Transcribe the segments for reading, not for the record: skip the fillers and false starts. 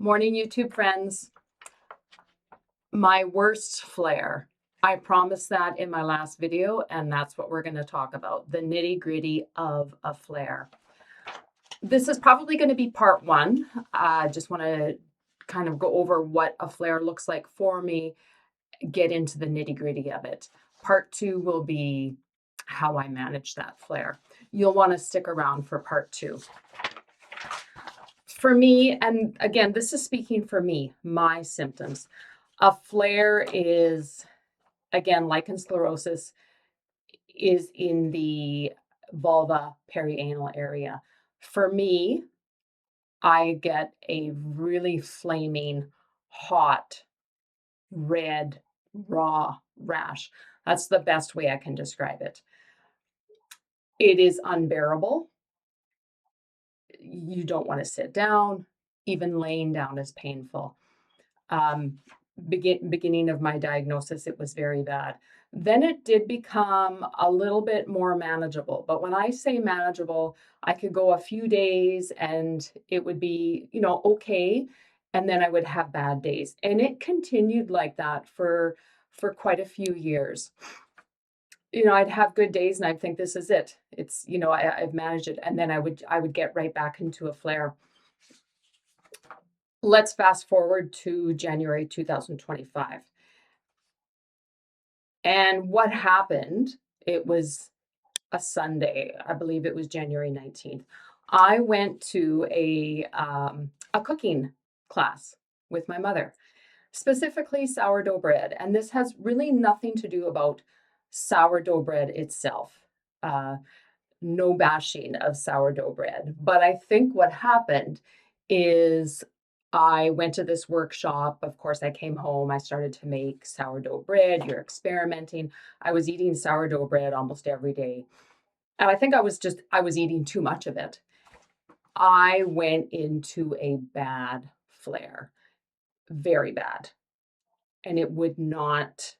Morning, YouTube friends. My worst flare. I promised that in my last video, and that's what we're going to talk about, the nitty-gritty of a flare. This is probably going to be part one. I just want to kind of go over what a flare looks like for me, get into the nitty-gritty of it. Part two will be how I manage that flare. You'll want to stick around for part two. For me, and again, this is speaking for me, my symptoms. A flare is, again, lichen sclerosus is in the vulva perianal area. For me, I get a really flaming, hot, red, raw rash. That's the best way I can describe it. It is unbearable. You don't want to sit down. Even laying down is painful. Beginning of my diagnosis, it was very bad. Then it did become a little bit more manageable. But when I say manageable, I could go a few days and it would be, okay. And then I would have bad days. And it continued like that for quite a few years. I'd have good days and I'd think this is it. It's, I've managed it. And then I would get right back into a flare. Let's fast forward to January 2025. And what happened, it was a Sunday, I believe it was January 19th. I went to a cooking class with my mother, specifically sourdough bread. And this has really nothing to do about sourdough bread itself. No bashing of sourdough bread. But I think what happened is I went to this workshop. Of course, I came home. I started to make sourdough bread. You're experimenting. I was eating sourdough bread almost every day. And I think I was eating too much of it. I went into a bad flare, very bad. And it would not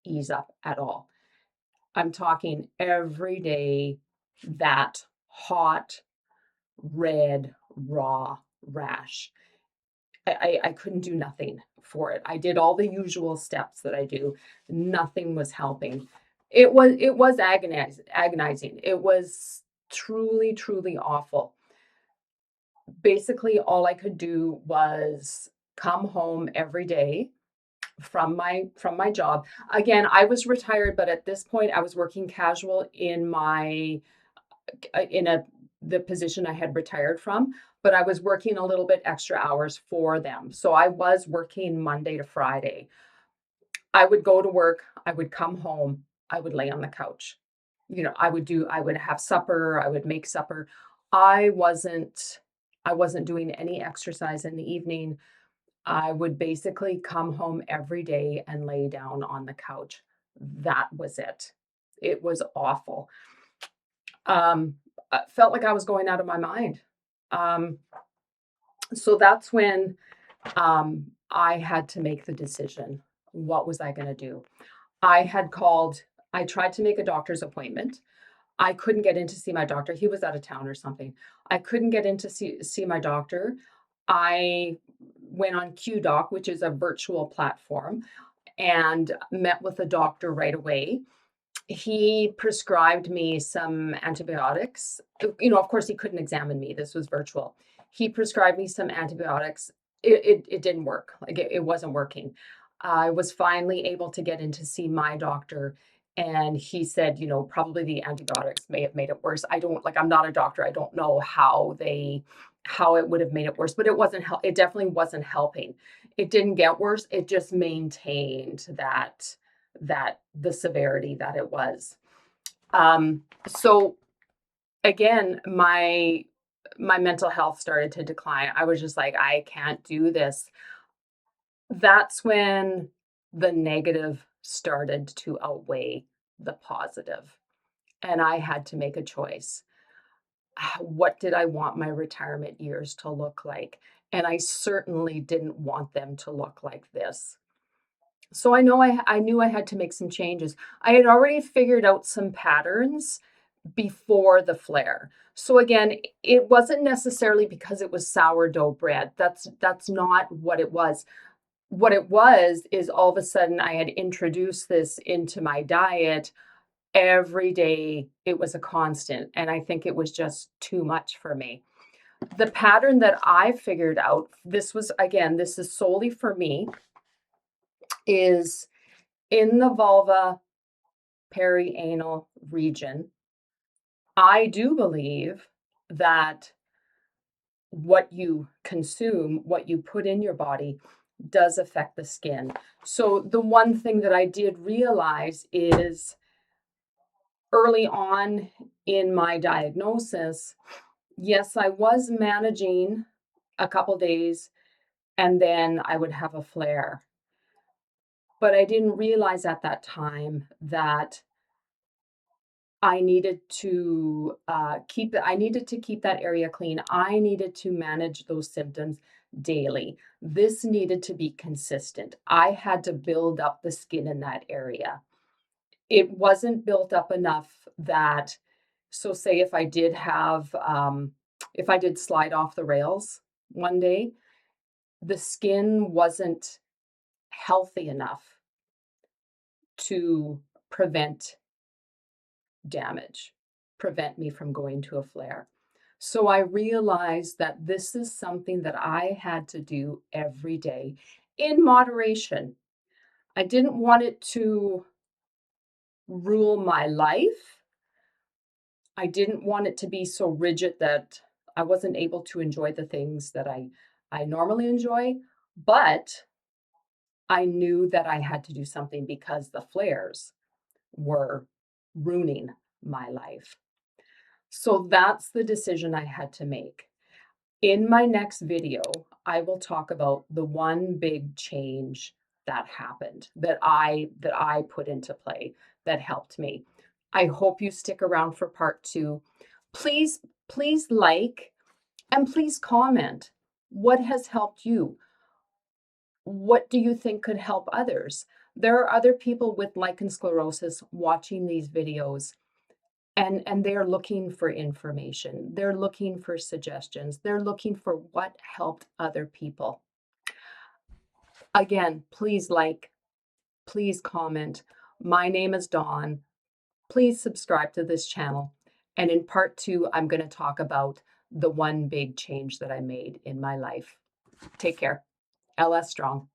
ease up at all. I'm talking every day, that hot, red, raw rash. I couldn't do nothing for it. I did all the usual steps that I do. Nothing was helping. It was agonizing. It was truly, truly awful. Basically, all I could do was come home every day from my job. Again, I was retired, but at this point I was working casual in the position I had retired from, but I was working a little bit extra hours for them. So I was working Monday to Friday. I would go to work, I would come home, I would lay on the couch. I would have supper, I would make supper. I wasn't doing any exercise in the evening. I would basically come home every day and lay down on the couch. That was it. It was awful. I felt like I was going out of my mind. So that's when I had to make the decision. What was I going to do? I tried to make a doctor's appointment. I couldn't get in to see my doctor. He was out of town or something. I couldn't get in to see my doctor. I went on QDoc, which is a virtual platform, and met with a doctor right away. He prescribed me some antibiotics. Of course, he couldn't examine me. This was virtual. He prescribed me some antibiotics. It didn't work. Like it wasn't working. I was finally able to get in to see my doctor, and he said, probably the antibiotics may have made it worse. I'm not a doctor. I don't know how it would have made it worse, but it definitely wasn't helping. It didn't get worse. It just maintained that the severity that it was. So again, my mental health started to decline. I was just like, I can't do this. That's when the negative started to outweigh the positive. And I had to make a choice. What did I want my retirement years to look like? And I certainly didn't want them to look like this. So I knew I had to make some changes. I had already figured out some patterns before the flare. So again, it wasn't necessarily because it was sourdough bread. That's not what it was. What it was is all of a sudden I had introduced this into my diet every day. It was a constant, and I think it was just too much for me. The pattern that I figured out, this was, again, this is solely for me, is in the vulva perianal region. I do believe that what you consume, what you put in your body, does affect the skin. So the one thing that I did realize is early on in my diagnosis, yes, I was managing a couple days and then I would have a flare. But I didn't realize at that time that I needed to keep that area clean. I needed to manage those symptoms daily. This needed to be consistent. I had to build up the skin in that area. It wasn't built up enough that, so say if I did slide off the rails one day, the skin wasn't healthy enough to prevent damage, prevent me from going to a flare. So I realized that this is something that I had to do every day in moderation. I didn't want it to rule my life. I didn't want it to be so rigid that I wasn't able to enjoy the things that I normally enjoy, but I knew that I had to do something because the flares were ruining my life. So that's the decision I had to make. In my next video, I will talk about the one big change that happened that I put into play that helped me. I hope you stick around for part 2. Please like and please comment. What has helped you? What do you think could help others? There are other people with lichen sclerosus watching these videos, and they're looking for information. They're looking for suggestions. They're looking for what helped other people. Again, please like, please comment. My name is Dawn. Please subscribe to this channel. And in part 2, I'm going to talk about the one big change that I made in my life. Take care. LS Strong.